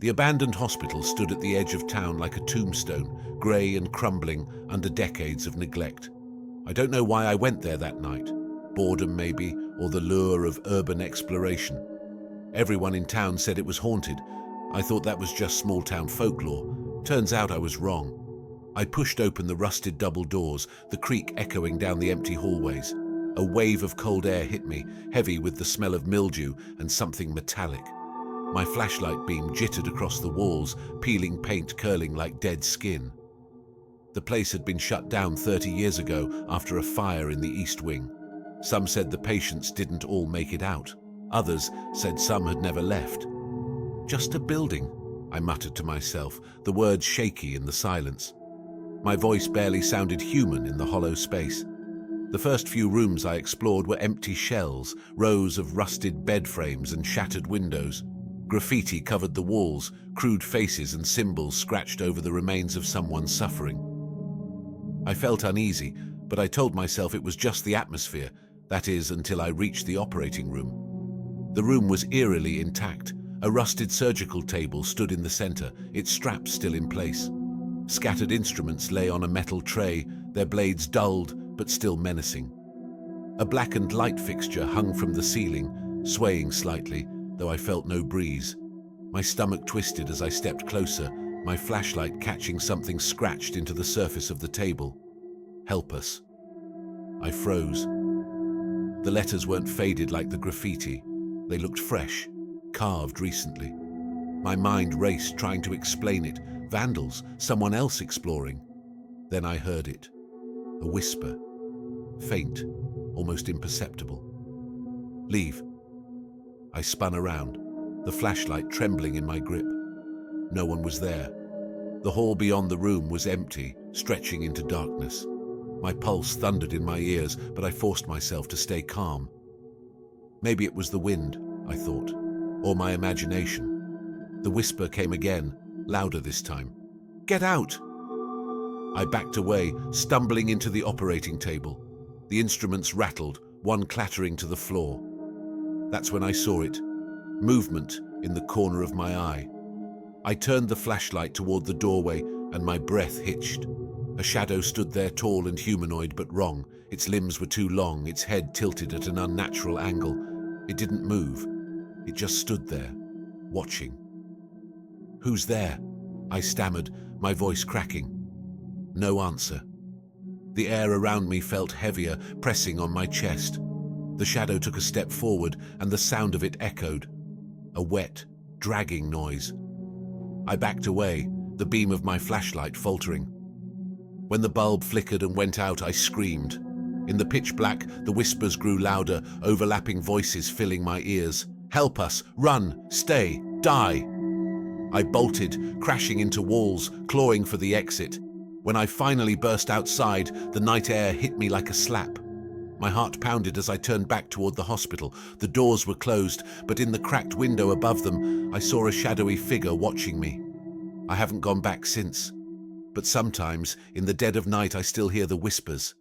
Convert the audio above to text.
The abandoned hospital stood at the edge of town like a tombstone, grey and crumbling under decades of neglect. I don't know why I went there that night. Boredom maybe, or the lure of urban exploration. Everyone in town said it was haunted. I thought that was just small-town folklore. Turns out I was wrong. I pushed open the rusted double doors, the creak echoing down the empty hallways. A wave of cold air hit me, heavy with the smell of mildew and something metallic. My flashlight beam jittered across the walls, peeling paint curling like dead skin. The place had been shut down 30 years ago after a fire in the East Wing. Some said the patients didn't all make it out. Others said some had never left. Just a building, I muttered to myself, the words shaky in the silence. My voice barely sounded human in the hollow space. The first few rooms I explored were empty shells, rows of rusted bed frames and shattered windows. Graffiti covered the walls, crude faces and symbols scratched over the remains of someone suffering. I felt uneasy, but I told myself it was just the atmosphere, that is, until I reached the operating room. The room was eerily intact. A rusted surgical table stood in the center, its straps still in place. Scattered instruments lay on a metal tray, their blades dulled but still menacing. A blackened light fixture hung from the ceiling, swaying slightly, though I felt no breeze. My stomach twisted as I stepped closer, my flashlight catching something scratched into the surface of the table. "Help us." I froze. The letters weren't faded like the graffiti. They looked fresh, carved recently. My mind raced, trying to explain it. Vandals, someone else exploring. Then I heard it. A whisper. Faint, almost imperceptible. "Leave." I spun around, the flashlight trembling in my grip. No one was there. The hall beyond the room was empty, stretching into darkness. My pulse thundered in my ears, but I forced myself to stay calm. Maybe it was the wind, I thought, or my imagination. The whisper came again, louder this time. "Get out!" I backed away, stumbling into the operating table. The instruments rattled, one clattering to the floor. That's when I saw it. Movement in the corner of my eye. I turned the flashlight toward the doorway and my breath hitched. A shadow stood there, tall and humanoid, but wrong. Its limbs were too long, its head tilted at an unnatural angle. It didn't move. It just stood there, watching. "Who's there?" I stammered, my voice cracking. No answer. The air around me felt heavier, pressing on my chest. The shadow took a step forward, and the sound of it echoed. A wet, dragging noise. I backed away, the beam of my flashlight faltering. When the bulb flickered and went out, I screamed. In the pitch black, the whispers grew louder, overlapping voices filling my ears. "Help us! Run! Stay! Die!" I bolted, crashing into walls, clawing for the exit. When I finally burst outside, the night air hit me like a slap. My heart pounded as I turned back toward the hospital. The doors were closed, but in the cracked window above them, I saw a shadowy figure watching me. I haven't gone back since. But sometimes, in the dead of night, I still hear the whispers.